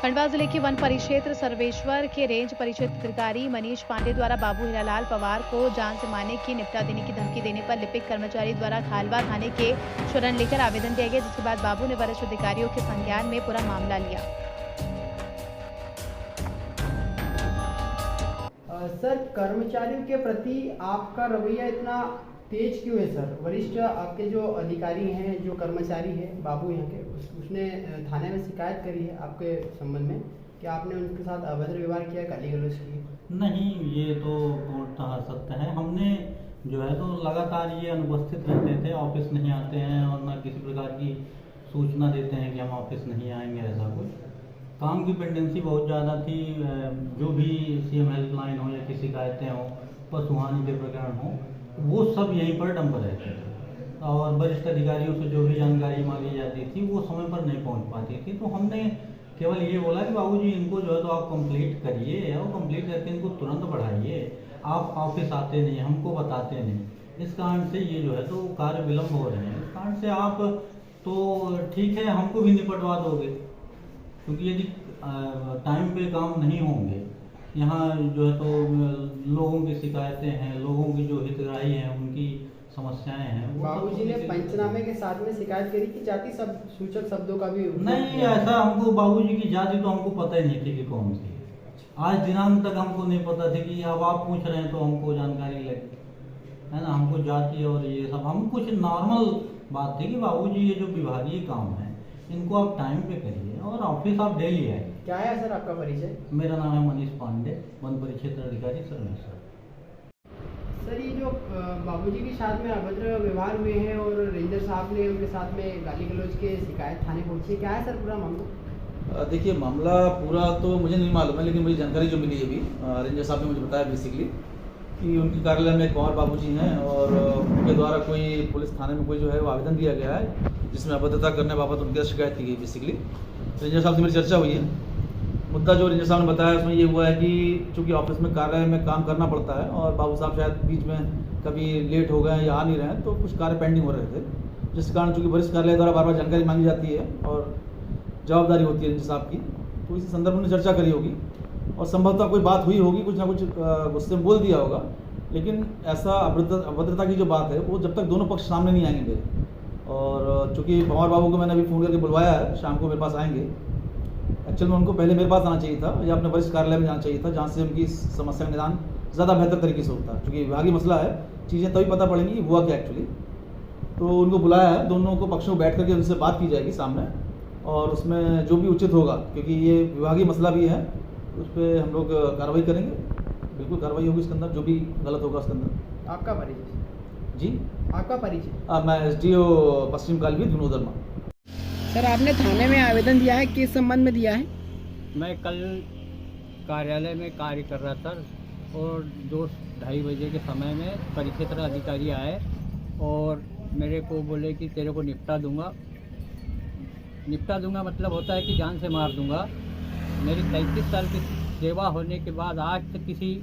खंडवा जिले के वन परिक्षेत्र सर्वेश्वर के रेंज परिक्षेत्र अधिकारी मनीष पांडे द्वारा बाबू हीरालाल पवार को जान से मारने की निपटा देने की धमकी देने पर लिपिक कर्मचारी द्वारा खालवा थाने के शरण लेकर आवेदन दिया गया, जिसके बाद बाबू ने वरिष्ठ अधिकारियों के संज्ञान में पूरा मामला लिया। सर, कर्मचारियों के प्रति आपका रवैया इतना तेज क्यों है सर? वरिष्ठ आपके जो अधिकारी हैं, जो कर्मचारी हैं बाबू यहाँ के, उसने थाने में शिकायत करी है आपके संबंध में कि आपने उनके साथ अभद्र व्यवहार किया, गाली गलौज की। नहीं, ये तो पूर्णतः सत्य है। हमने जो है तो लगातार ये अनुपस्थित रहते थे, ऑफिस नहीं आते हैं और न किसी प्रकार की सूचना देते हैं कि हम ऑफिस नहीं आएंगे। ऐसा कुछ काम की पेंडेंसी बहुत ज़्यादा थी। जो भी सीएम हेल्पलाइन हो या किसी शिकायतें हो, पशुहानि के प्रकरण हो, वो सब यहीं पर डंप रहते थे और वरिष्ठ अधिकारियों से जो भी जानकारी मांगी जाती थी वो समय पर नहीं पहुंच पाती थी। तो हमने केवल ये बोला कि बाबूजी इनको जो है तो आप कंप्लीट करिए और कंप्लीट करके इनको तुरंत बढ़ाइए। आप ऑफिस आते नहीं, हमको बताते नहीं, इस कारण से ये जो है तो कार्य विलम्ब हो रहे हैं। इस कारण से आप तो ठीक है, हमको भी निपटवा दोगे, क्योंकि यदि टाइम पे काम नहीं होंगे, यहाँ जो है तो लोगों की शिकायतें हैं, लोगों की जो हितग्राही हैं उनकी समस्याएं हैं। बाबूजी ने पंचनामे के साथ में शिकायत करी कि जाति सब सूचक शब्दों का भी नहीं, ऐसा हमको बाबूजी की जाति तो हमको पता ही नहीं थी कि कौन सी। आज दिनांक तक हमको नहीं पता थी कि अब आप पूछ रहे हैं तो हमको जानकारी लगी है ना। हमको जाति और ये सब हम कुछ नॉर्मल बात थी कि बाबूजी ये जो विभागीय काम है इनको आप टाइम पे करिए और ऑफिस आप डेली आए। क्या है सर आपका परिचय? मेरा नाम है मनीष पांडे, वन परिक्षेत्र अधिकारी सर्वेश्वर। सर, ये जो बाबूजी के साथ में अभद्र व्यवहार हुए हैं और रेंजर साहब ने उनके साथ में गाली गलौज के शिकायत थाने पहुंची है, क्या है सर पूरा मामला? देखिए, मामला पूरा तो मुझे नहीं मालूम है, लेकिन मुझे जानकारी जो मिली है अभी रेंजर साहब ने मुझे बताया बेसिकली कि उनके कार्यालय में एक और बाबूजी हैं और उनके द्वारा कोई पुलिस थाने में कोई जो है वो आवेदन दिया गया है जिसमें अभद्रता करने बाबत उनके शिकायत की गई। बेसिकली रेंजर साहब से मेरी चर्चा हुई है। मुद्दा जो रेंजर साहब ने बताया उसमें ये हुआ है कि चूंकि ऑफिस में कार्यालय में काम करना पड़ता है और बाबू साहब शायद बीच में कभी लेट हो गए या आ नहीं रहे हैं, तो कुछ कार्य पेंडिंग हो रहे थे, जिस कारण चूंकि वरिष्ठ कार्यालय द्वारा बार बार जानकारी मांगी जाती है और जवाबदारी होती है रेंजर साहब की, तो इसी संदर्भ में चर्चा करी होगी और संभवतः कोई बात हुई होगी, कुछ ना कुछ गुस्से में बोल दिया होगा। लेकिन ऐसा अभद्रता की जो बात है वो जब तक दोनों पक्ष सामने नहीं आएंगे मेरे, और चूंकि पवार बाबू को मैंने अभी फ़ोन करके बुलवाया है, शाम को मेरे पास आएंगे। एक्चुअल में उनको पहले मेरे पास आना चाहिए था या अपने वरिष्ठ कार्यालय में जाना चाहिए था, जहाँ से उनकी समस्या का निदान ज़्यादा बेहतर तरीके से होता है। क्योंकि विभागीय मसला है, चीज़ें तभी पता पड़ेंगी हुआ क्या एक्चुअली। तो उनको बुलाया है, दोनों को पक्षों में बैठ करके उनसे बात की जाएगी सामने और उसमें जो भी उचित होगा, क्योंकि ये विभागीय मसला भी है, उस पर हम लोग कार्रवाई करेंगे। बिल्कुल कार्रवाई होगी उसके अंदर, जो भी गलत होगा उसके अंदर। आपका परिचय जी? आपका परिचय? मैं SDO पश्चिम कालवी विनोद वर्मा। सर, आपने थाने में आवेदन दिया है, किस संबंध में दिया है? मैं कल कार्यालय में कार्य कर रहा था और 2-2:30 बजे के समय में परिक्षेत्र अधिकारी आए और मेरे को बोले कि तेरे को निपटा दूंगा मतलब होता है कि जान से मार दूंगा। मेरी 33 साल की सेवा होने के बाद आज तक किसी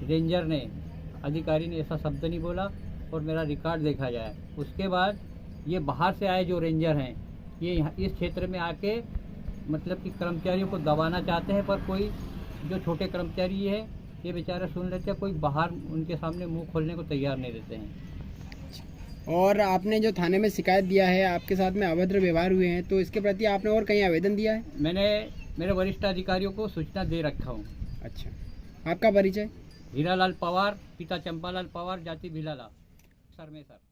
रेंजर ने, अधिकारी ने ऐसा शब्द नहीं बोला और मेरा रिकॉर्ड देखा जाए। उसके बाद ये बाहर से आए जो रेंजर हैं, ये यहाँ इस क्षेत्र में आके मतलब कि कर्मचारियों को दबाना चाहते हैं, पर कोई जो छोटे कर्मचारी है ये बेचारे सुन लेते हैं, कोई बाहर उनके सामने मुंह खोलने को तैयार नहीं रहते हैं। और आपने जो थाने में शिकायत दिया है, आपके साथ में अभद्र व्यवहार हुए हैं, तो इसके प्रति आपने और कहीं आवेदन दिया है? मैंने मेरे वरिष्ठ अधिकारियों को सूचना दे रखा हूँ। अच्छा, आपका परिचय? हीरालाल पवार, पिता चंपालाल पवार, जाति भिलाला, सर्वेश्वर।